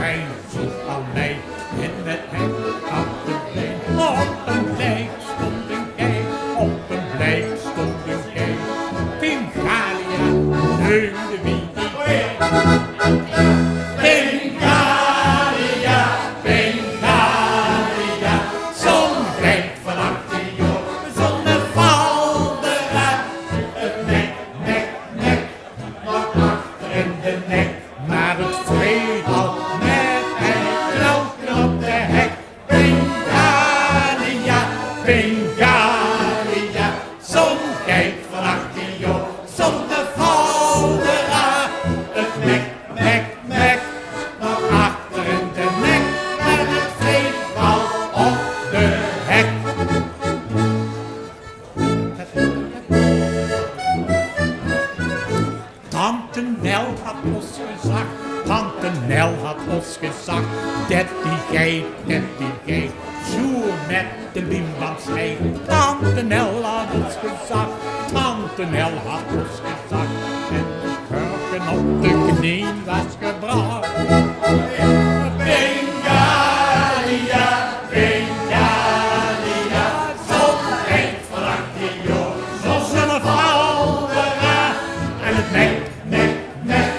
alleen, zo alleen. In het hek had de been. Op een bleek stond een kei, op een bleek stond een kei. Pingalia, neunde wie die kei. Pingalia, Pingalia, zon breekt van achter joh, de zon valt eruit. Het nek, nek, nek, nog achter in de nek, maar het vreet al met een knopen op de hek. Pingalia, Pingalia, zon kijkt van achter joh, zon valt eruit. Het nek, nek, nek, nog achter in de nek, maar het vreet al op de hek. Tante Nel had ons gezegd, Tante Nel had ons gezegd, dat die geit, zoer met de bimbamslee. Tante Nel had ons gezegd, Tante Nel had ons gezegd, en de kurken op de knieën was gebracht. Pingalia, Pingalia, zon breekt van achter joh, zon valt eruit. En het nek, nek, nek,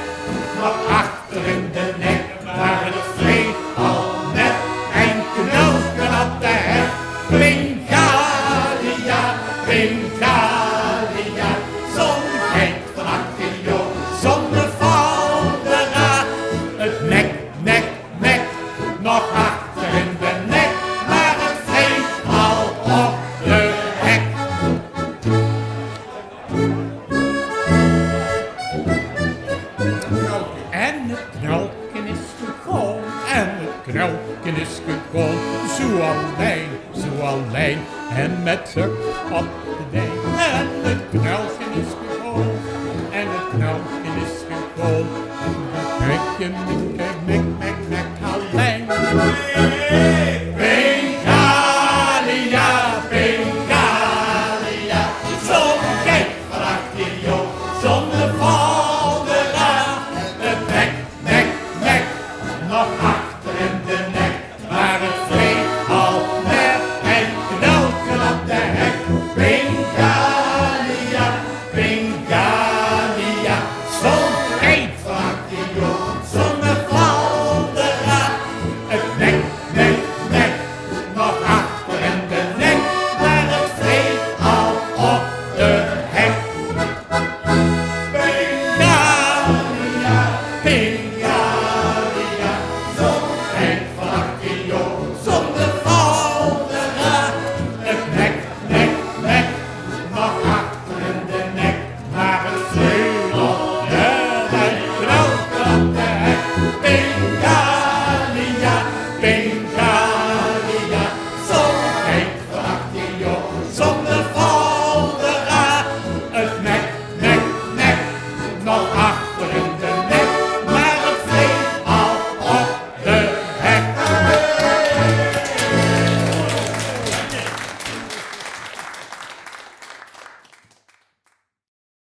nog achter in de nek, maar het vreet al met een knopen op de hek. Pingalia, Pingalia, zon breekt van achter joh, zon valt eruit. Het nek, nek, nek, nog achter in de nek, maar het vreet al op de hek. En het knolken is gegaan, en het knolken is gegaan, zo alleen, en met suk op de dijk. En het knolken is gegaan, en het knolken is gegaan, en het mekje, mek, mek, mek, alleen. Pingalia, Pingalia, zon kijkt van achter joh, zon valt eruit. Het nek, nek, nek, nog achter in de nek, maar het vreet al met een knopen op de hek. Pingalia, Pingalia, zon kijkt van achter joh, zon valt eruit. Het nek, nek, nek, nog achter in de nek, maar het vreet al op de hek. Pingalia, Pingalia, zon kijkt van achter joh, zon valt eruit. Het nek, nek, nek, nog achter in de nek, maar het vreet al met een knopen op de hek. Pingalia, Pingalia, zon kijkt van achter joh, zon valt eruit. Het nek, nek, nek, nog